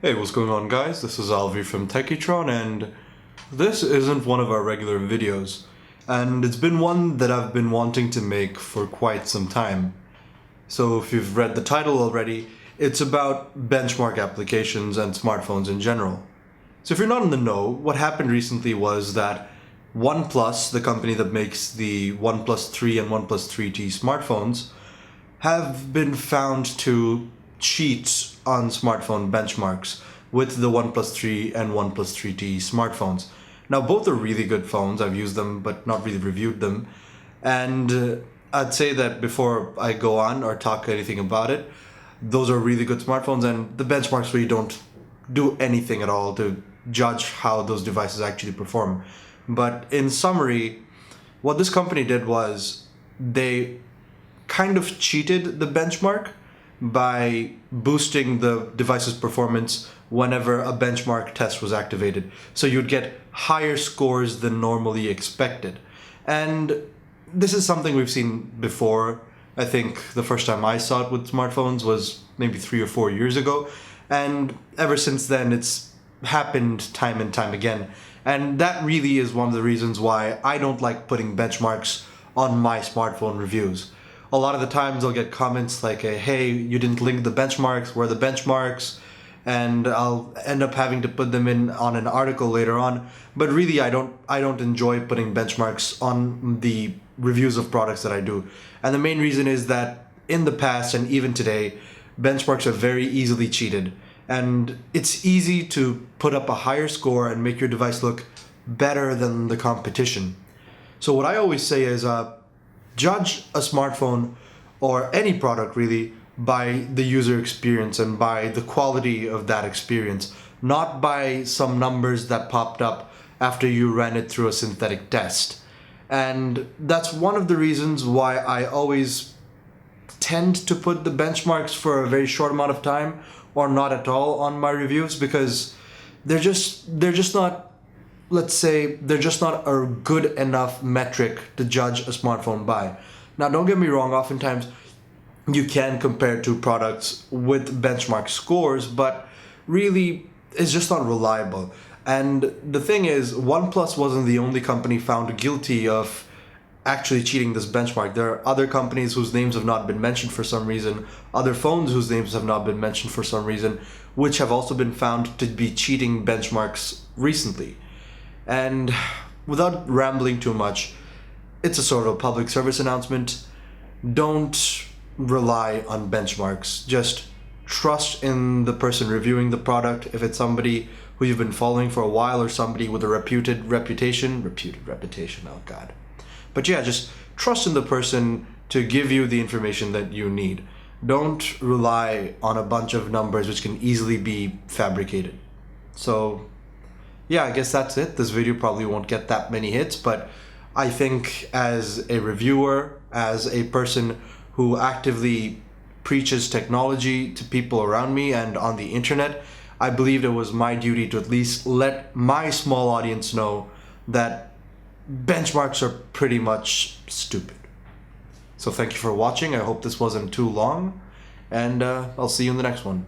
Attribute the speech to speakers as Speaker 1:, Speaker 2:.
Speaker 1: Hey, what's going on, guys? This is Alvi from Techitron, and this isn't one of our regular videos, and it's been one that I've been wanting to make for quite some time. So if you've read the title already, it's about benchmark applications and smartphones in general. So if you're not in the know, what happened recently was that OnePlus, the company that makes the OnePlus 3 and OnePlus 3T smartphones, have been found to cheat on smartphone benchmarks with the OnePlus 3 and OnePlus 3T smartphones. Now, both are really good phones. I've used them, but not really reviewed them. And I'd say that before I go on or talk anything about it, those are really good smartphones, and the benchmarks really don't do anything at all to judge how those devices actually perform. But in summary, what this company did was they kind of cheated the benchmark by boosting the device's performance whenever a benchmark test was activated. So you'd get higher scores than normally expected. And this is something we've seen before. I think the first time I saw it with smartphones was maybe 3 or 4 years ago. And ever since then, it's happened time and time again. And that really is one of the reasons why I don't like putting benchmarks on my smartphone reviews. A lot of the times I'll get comments like, hey, you didn't link the benchmarks, where are the benchmarks? And I'll end up having to put them in on an article later on. But really, I don't enjoy putting benchmarks on the reviews of products that I do. And the main reason is that in the past and even today, benchmarks are very easily cheated. And it's easy to put up a higher score and make your device look better than the competition. So what I always say is, judge a smartphone or any product really by the user experience and by the quality of that experience, not by some numbers that popped up after you ran it through a synthetic test. And that's one of the reasons why I always tend to put the benchmarks for a very short amount of time or not at all on my reviews, because they're just not, let's say, they're just not a good enough metric to judge a smartphone by. Now, don't get me wrong, oftentimes you can compare two products with benchmark scores, but really it's just not reliable. And the thing is, OnePlus wasn't the only company found guilty of actually cheating this benchmark. There are other companies whose names have not been mentioned for some reason, other phones whose names have not been mentioned for some reason, which have also been found to be cheating benchmarks recently. And without rambling too much, it's a sort of public service announcement. Don't rely on benchmarks. Just trust in the person reviewing the product. If it's somebody who you've been following for a while or somebody with a reputed reputation, oh God. But yeah, just trust in the person to give you the information that you need. Don't rely on a bunch of numbers which can easily be fabricated. So yeah, I guess that's it. This video probably won't get that many hits, but I think as a reviewer, as a person who actively preaches technology to people around me and on the internet, I believed it was my duty to at least let my small audience know that benchmarks are pretty much stupid. So thank you for watching. I hope this wasn't too long, and I'll see you in the next one.